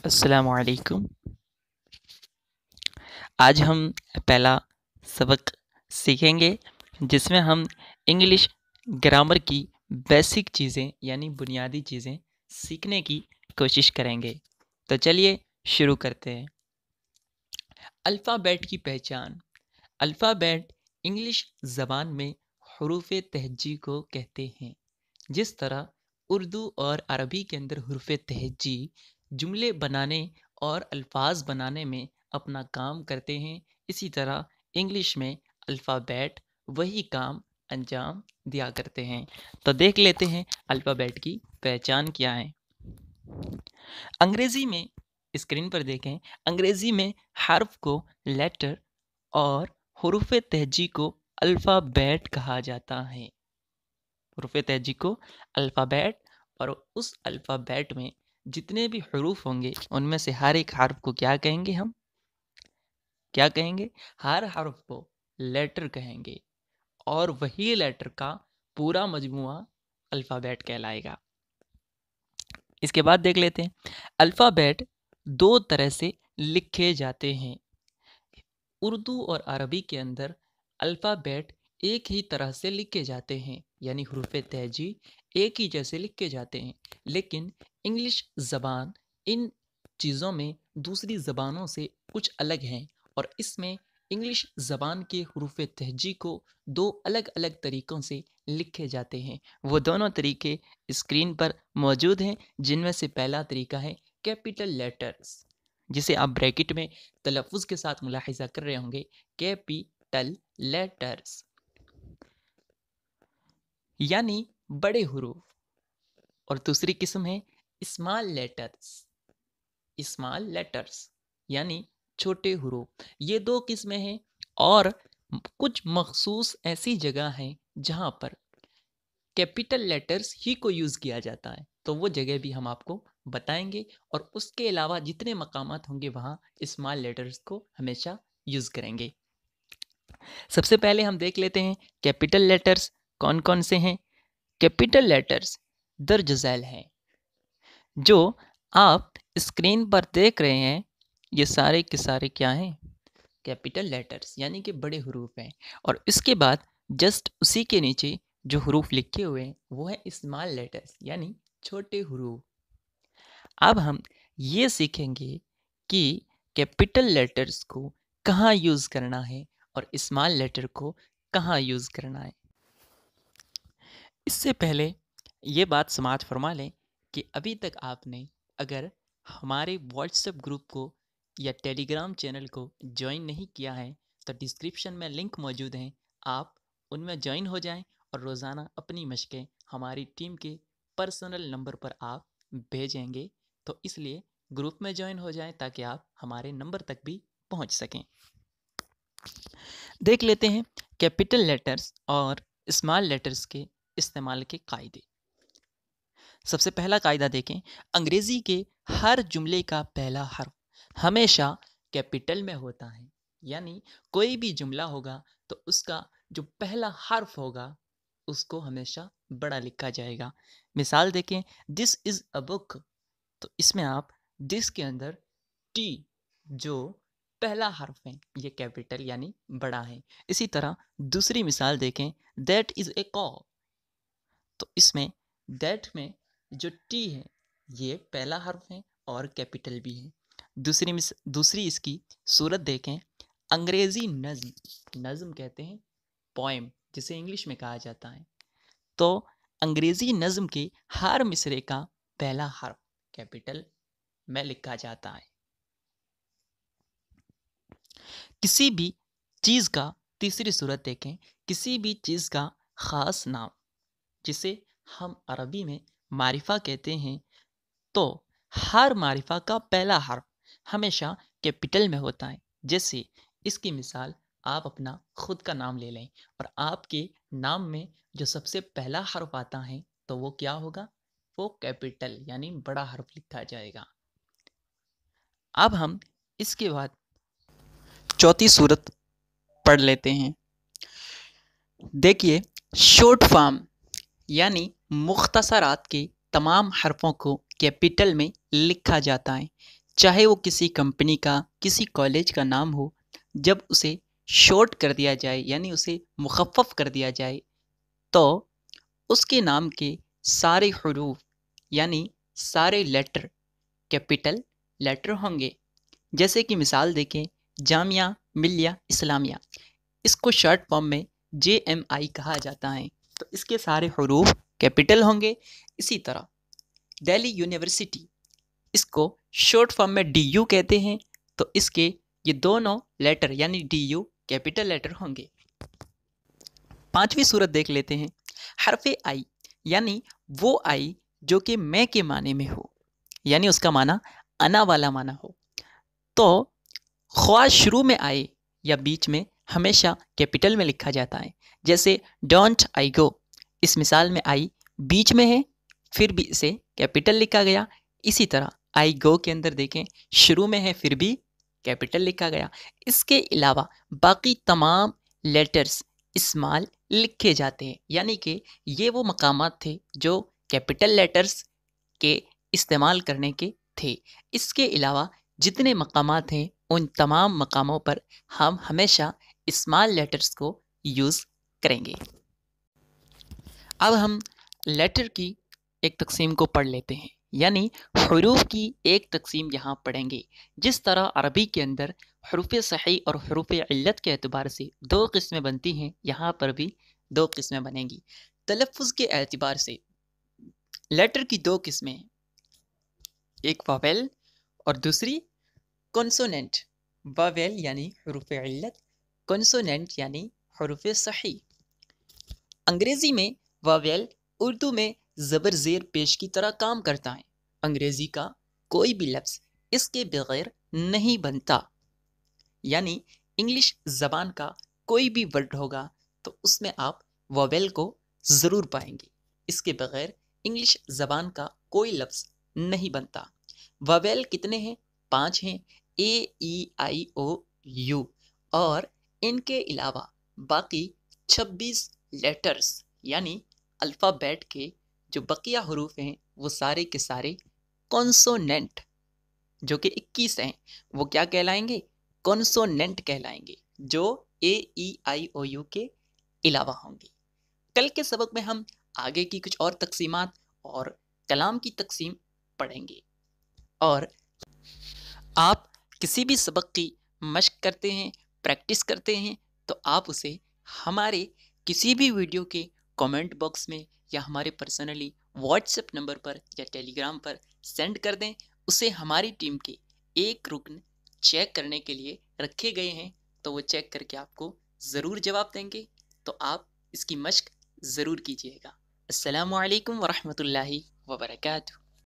अस्सलाम वालेकुम। आज हम पहला सबक सीखेंगे जिसमें हम इंग्लिश ग्रामर की बेसिक चीज़ें यानी बुनियादी चीज़ें सीखने की कोशिश करेंगे। तो चलिए शुरू करते हैं। अल्फ़ाबेट की पहचान। अल्फ़ाबेट इंग्लिश ज़बान में हरूफ तहज्जी को कहते हैं। जिस तरह उर्दू और अरबी के अंदर हरूफ तहज्जी जुमले बनाने और अल्फाज बनाने में अपना काम करते हैं, इसी तरह इंग्लिश में अल्फ़ाबेट वही काम अंजाम दिया करते हैं। तो देख लेते हैं अल्फ़ाबेट की पहचान क्या है। अंग्रेज़ी में स्क्रीन पर देखें, अंग्रेज़ी में हर्फ को लेटर और हरूफ तहज्जी को अल्फ़ाबेट कहा जाता है। हरूफ तहज्जी को अल्फ़ाबेट, और उस अल्फ़ाबेट में जितने भी हरूफ होंगे उनमें से हर एक हर्फ को क्या कहेंगे, हम क्या कहेंगे, हर हर्फ को लेटर कहेंगे और वही लेटर का पूरा मजमुआ अल्फ़ाबेट कहलाएगा। इसके बाद देख लेते हैं, अल्फ़ाबेट दो तरह से लिखे जाते हैं। उर्दू और अरबी के अंदर अल्फ़ाबेट एक ही तरह से लिखे जाते हैं, यानी हरूफ तहजी एक ही जैसे लिखे जाते हैं, लेकिन इंग्लिश ज़बान इन चीज़ों में दूसरी ज़बानों से कुछ अलग हैं और इसमें इंग्लिश ज़बान के हरूफ तहजी को दो अलग अलग तरीक़ों से लिखे जाते हैं। वो दोनों तरीके स्क्रीन पर मौजूद हैं, जिनमें से पहला तरीका है कैपिटल लेटर्स, जिसे आप ब्रैकेट में तलफ़ुज़ के साथ मुलाहिज़ा कर रहे होंगे, कैपिटल लेटर्स यानी बड़े हुरूफ। और दूसरी किस्म है स्मॉल लेटर्स, स्मॉल लेटर्स यानी छोटे हुरूफ। ये दो किस्में हैं और कुछ मखसूस ऐसी जगह हैं जहाँ पर कैपिटल लेटर्स ही को यूज़ किया जाता है, तो वो जगह भी हम आपको बताएंगे। और उसके अलावा जितने मकामात होंगे वहाँ स्मॉल लेटर्स को हमेशा यूज़ करेंगे। सबसे पहले हम देख लेते हैं कैपिटल लेटर्स कौन कौन से हैं। कैपिटल लेटर्स दर्ज झैल हैं। जो आप स्क्रीन पर देख रहे हैं ये सारे के सारे क्या हैं, कैपिटल लेटर्स यानी कि बड़े हरूफ हैं। और इसके बाद जस्ट उसी के नीचे जो हरूफ लिखे हुए हैं वो है स्मॉल लेटर्स यानी छोटे हरूफ। अब हम ये सीखेंगे कि कैपिटल लेटर्स को कहाँ यूज़ करना है और स्मॉल लेटर को कहाँ यूज़ करना है। इससे पहले ये बात समाज फरमा लें कि अभी तक आपने अगर हमारे व्हाट्सएप ग्रुप को या टेलीग्राम चैनल को ज्वाइन नहीं किया है तो डिस्क्रिप्शन में लिंक मौजूद हैं, आप उनमें ज्वाइन हो जाएं और रोज़ाना अपनी मशक़ें हमारी टीम के पर्सनल नंबर पर आप भेजेंगे। तो इसलिए ग्रुप में ज्वाइन हो जाएं ताकि आप हमारे नंबर तक भी पहुंच सकें। देख लेते हैं कैपिटल लेटर्स और स्मॉल लेटर्स के इस्तेमाल के कायदे। सबसे पहला कायदा देखें, अंग्रेज़ी के हर जुमले का पहला हर्फ हमेशा कैपिटल में होता है, यानी कोई भी जुमला होगा तो उसका जो पहला हर्फ होगा उसको हमेशा बड़ा लिखा जाएगा। मिसाल देखें, दिस इज़ अ बुक, तो इसमें आप दिस के अंदर टी जो पहला हर्फ है ये कैपिटल यानी बड़ा है। इसी तरह दूसरी मिसाल देखें, दैट इज़ ए कॉ, तो इसमें दैट में जो टी है ये पहला हर्फ है और कैपिटल भी है। दूसरी इसकी सूरत देखें, अंग्रेज़ी नज़्म, नज़्म कहते हैं पोएम जिसे इंग्लिश में कहा जाता है, तो अंग्रेज़ी नज़्म के हर मिसरे का पहला हर्फ कैपिटल में लिखा जाता है। किसी भी चीज़ का, तीसरी सूरत देखें, किसी भी चीज़ का ख़ास नाम जिसे हम अरबी में मारिफा कहते हैं, तो हर मारिफा का पहला हर्फ हमेशा कैपिटल में होता है। जैसे इसकी मिसाल आप अपना खुद का नाम ले लें और आपके नाम में जो सबसे पहला हर्फ आता है तो वो क्या होगा, वो कैपिटल यानी बड़ा हर्फ लिखा जाएगा। अब हम इसके बाद चौथी सूरत पढ़ लेते हैं। देखिए, शॉर्ट फॉर्म यानी मुख्तसरात के तमाम हरफों को कैपिटल में लिखा जाता है। चाहे वो किसी कंपनी का, किसी कॉलेज का नाम हो, जब उसे शॉर्ट कर दिया जाए यानी उसे मुखफ़्फ़ कर दिया जाए, तो उसके नाम के सारे हुरूफ यानी सारे लेटर कैपिटल लेटर होंगे। जैसे कि मिसाल देखें, जामिया मिलिया इस्लामिया, इसको शॉर्ट फॉर्म में JMI कहा जाता है, तो इसके सारे हुरूफ कैपिटल होंगे। इसी तरह दिल्ली यूनिवर्सिटी, इसको शॉर्ट फॉर्म में DU कहते हैं, तो इसके ये दोनों लेटर यानी DU कैपिटल लेटर होंगे। पांचवी सूरत देख लेते हैं, हरफ आई यानी वो आई जो कि मैं के माने में हो, यानी उसका माना अना वाला माना हो। तो ख्वाह शुरू में आए या बीच में, हमेशा कैपिटल में लिखा जाता है। जैसे डोंट आई गो, इस मिसाल में आई बीच में है, फिर भी इसे कैपिटल लिखा गया। इसी तरह आई गो के अंदर देखें, शुरू में है फिर भी कैपिटल लिखा गया। इसके अलावा बाकी तमाम लेटर्स स्मॉल लिखे जाते हैं, यानी कि ये वो मकामात थे जो कैपिटल लेटर्स के इस्तेमाल करने के थे। इसके अलावा जितने मकामात हैं, उन तमाम मकामों पर हम हमेशा स्मॉल लेटर्स को यूज़ करेंगे। अब हम लेटर की एक तकसीम को पढ़ लेते हैं, यानी हुरूफ की एक तकसीम यहाँ पढ़ेंगे। जिस तरह अरबी के अंदर हरूफ सही और हरूफ इल्लत के एतबार से दो किस्में बनती हैं, यहाँ पर भी दो किस्में बनेंगी। तलफ़ुज़ के एतबार से लेटर की दो किस्में हैं, एक वावेल और दूसरी कॉन्सोनेंट। वावेल यानी हरूफ इल्लत, कॉन्सोनेंट यानी हरूफ सही। अंग्रेज़ी में वावेल उर्दू में ज़बर ज़ेर पेश की तरह काम करता है। अंग्रेज़ी का कोई भी लफ्ज़ इसके बगैर नहीं बनता, यानी इंग्लिश ज़बान का कोई भी वर्ड होगा तो उसमें आप वावेल को ज़रूर पाएंगे। इसके बगैर इंग्लिश ज़बान का कोई लफ्ज़ नहीं बनता। वावेल कितने हैं? 5 हैं, AEIOU, और इनके अलावा बाकी 26 लेटर्स यानी अल्फ़ाबेट के जो बकिया हरूफ हैं वो सारे के सारे कॉन्सोनेंट, जो कि 21 हैं, वो क्या कहलाएंगे? कॉन्सोनेंट कहलाएंगे, जो AEIOU के अलावा होंगे। कल के सबक में हम आगे की कुछ और तकसीमात और कलाम की तकसीम पढ़ेंगे। और आप किसी भी सबक की मश्क करते हैं, प्रैक्टिस करते हैं, तो आप उसे हमारे किसी भी वीडियो के कमेंट बॉक्स में या हमारे पर्सनली व्हाट्सएप नंबर पर या टेलीग्राम पर सेंड कर दें। उसे हमारी टीम के एक रुकन चेक करने के लिए रखे गए हैं, तो वो चेक करके आपको ज़रूर जवाब देंगे। तो आप इसकी मश्क ज़रूर कीजिएगा। अस्सलामु अलैकुम वरहमतुल्लाहि वबरकातुहू।